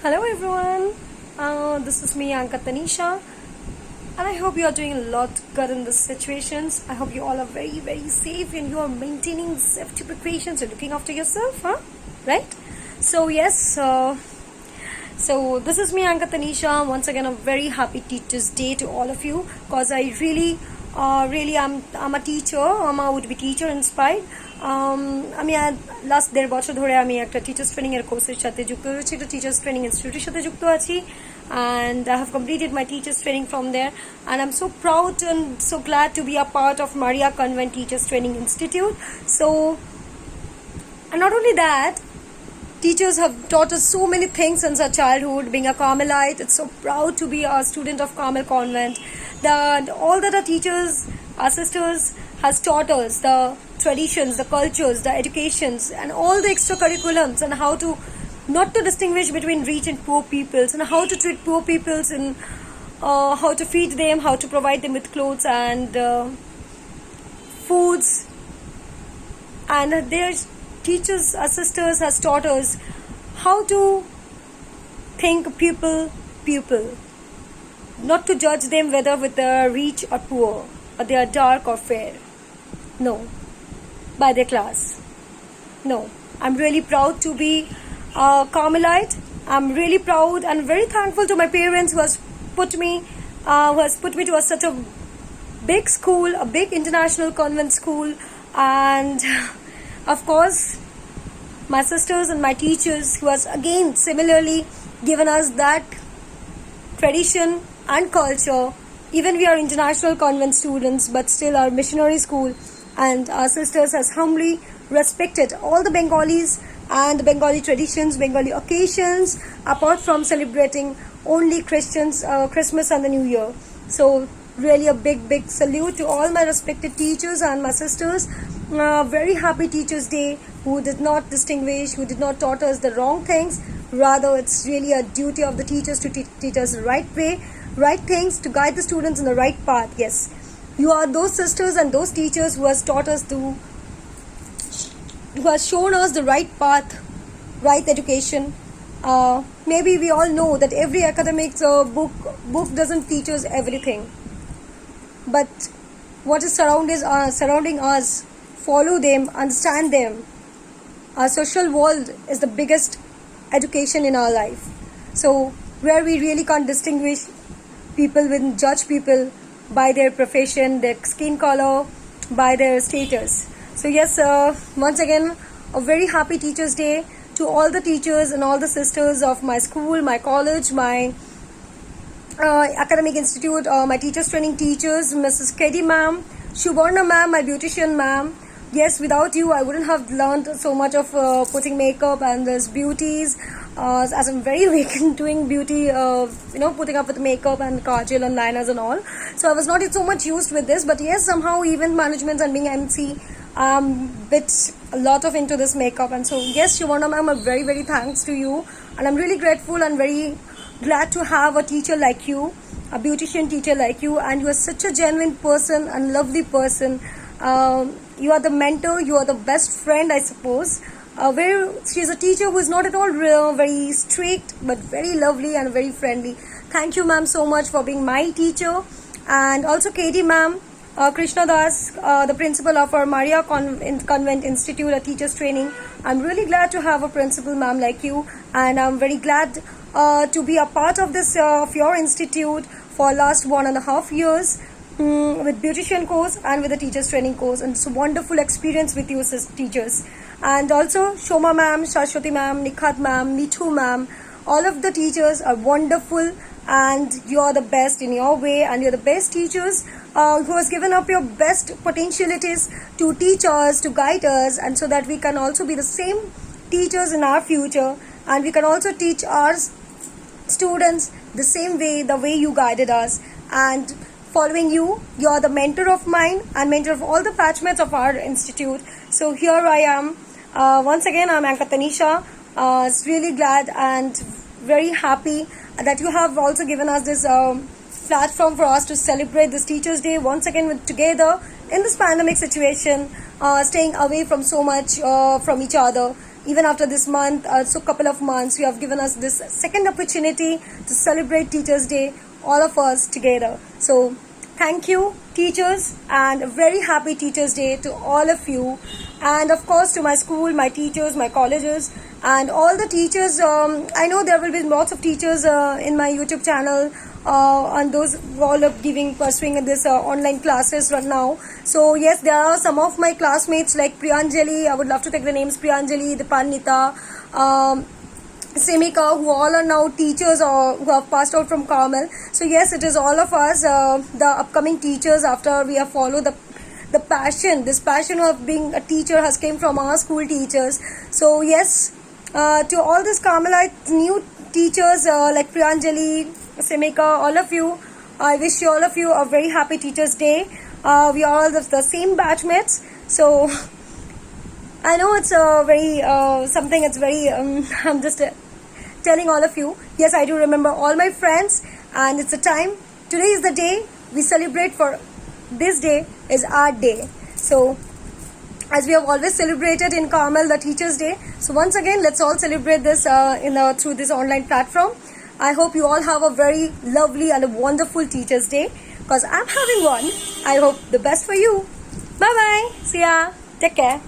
Hello everyone, this is me Anka Tanisha, and I hope you are doing a lot good in these situations. I hope you all are very safe and you are maintaining safety precautions and looking after yourself, huh? Right? So yes, so this is me Anka Tanisha. Once again, a very happy Teachers Day to all of you, cause I really I'm a teacher. I'm a would be teacher inspired. আমি last 1.5 বছর ধরে আমি একটা teachers training এর কোর্সের সাথে যুক্ত রয়েছি, একটা টিচার্স ট্রেনিং ইনস্টিটিউটের সাথে যুক্ত আছি, and I have completed my teachers training from there, and I'm so proud and so glad to be a part of Maria Convent Teachers Training Institute. So, and not only that, teachers have taught us so many things since our childhood. Being a Carmelite, it's so proud to be a student of Carmel Convent. All that our teachers, our sisters has taught us, the traditions, the cultures, the educations, and all the extracurriculums, and how to not to distinguish between rich and poor peoples, and how to treat poor peoples, and how to feed them, how to provide them with clothes and foods. And their teachers, our sisters has taught us how to think people, not to judge them whether with the rich or poor, or they are dark or fair. No, by their class. No, I'm really proud to be a Carmelite. I'm really proud and very thankful to my parents who has put me to such a big school, a big international convent school, and of course my sisters and my teachers who has again similarly given us that tradition and culture. Even we are international convent students, but still our missionary school, and our sisters has humbly respected all the Bengalis and the Bengali traditions, Bengali occasions, apart from celebrating only Christians, Christmas and the New Year. So really a big salute to all my respected teachers and my sisters. Very happy Teachers Day, who did not distinguish, who did not taught us the wrong things. Rather, it's really a duty of the teachers to teach us the right way, right things, to guide the students in the right path. Yes, you are those sisters and those teachers who has taught us who has shown us the right path, right education. Maybe we all know that every academics book doesn't teach us everything, but what is surrounding us, follow them, understand them. Our social world is the biggest education in our life. So where we really can't distinguish people, when judge people by their profession, their skin color, by their status. So yes, once again, a very happy Teachers Day to all the teachers and all the sisters of my school, my college, my academic institute, my teachers training teachers, Mrs. Katie ma'am, Shubarna ma'am, my beautician ma'am. Yes, without you I wouldn't have learned so much of putting makeup and this beauties, as I'm very weak in doing beauty, putting up with makeup and kajal and liners and all. So I was not so much used with this, but yes, somehow event management and being MC, bit a lot of into this makeup. And so yes, Shivana ma'am, a very thanks to you, and I'm really grateful and very glad to have a teacher like you, a beautician teacher like you, and you are such a genuine person and lovely person. You are the mentor, you are the best friend, I suppose. Where she is a teacher who is not at all very strict, but very lovely and very friendly. Thank you ma'am so much for being my teacher. And also Katie ma'am, Krishna Das, the principal of our Maria Convent Institute, a teachers training. I'm really glad to have a principal ma'am like you, and I'm very glad to be a part of this of your institute for last 1.5 years. With beautician course and with the teachers training course, and it's a wonderful experience with you teachers. And also Shoma ma'am, Shashwati ma'am, Nikhat ma'am, Mithu ma'am, all of the teachers are wonderful, and you are the best in your way, and you're the best teachers who has given up your best potentialities to teach us, to guide us, and so that we can also be the same teachers in our future, and we can also teach our students the same way, the way you guided us. And following you are the mentor of mine and mentor of all the batchmates of our institute. So here I am. Once again, I'm Anka Tanisha. It's really glad and very happy that you have also given us this platform for us to celebrate this Teachers Day once again together in this pandemic situation, staying away from so much from each other. even after this month, so couple of months, you have given us this second opportunity to celebrate Teachers Day, all of us together. So thank you, teachers, and a very happy Teachers Day to all of you, and of course to my school, my teachers, my colleges, and all the teachers. I know there will be lots of teachers in my YouTube channel, and those who all are pursuing this online classes right now. So yes, there are some of my classmates like Priyanjali. I would love to take the names: Priyanjali, Dipanita, Semika, who all are now teachers or who have passed out from Carmel. So yes, it is all of us, the upcoming teachers, after we have followed the passion. This passion of being a teacher has came from our school teachers. So yes, to all these Carmelite new teachers like Priyanjali, Semika, all of you, I wish you all of you a very happy Teachers Day. We are all the same batchmates. So I know it's very something. It's very. I'm just telling all of you. Yes, I do remember all my friends, and it's a time. Today is the day we celebrate. For this day is our day. So, as we have always celebrated in Carmel the Teachers Day, so once again, let's all celebrate this through this online platform. I hope you all have a very lovely and a wonderful Teachers Day, because I'm having one. I hope the best for you. Bye bye. See ya. Take care.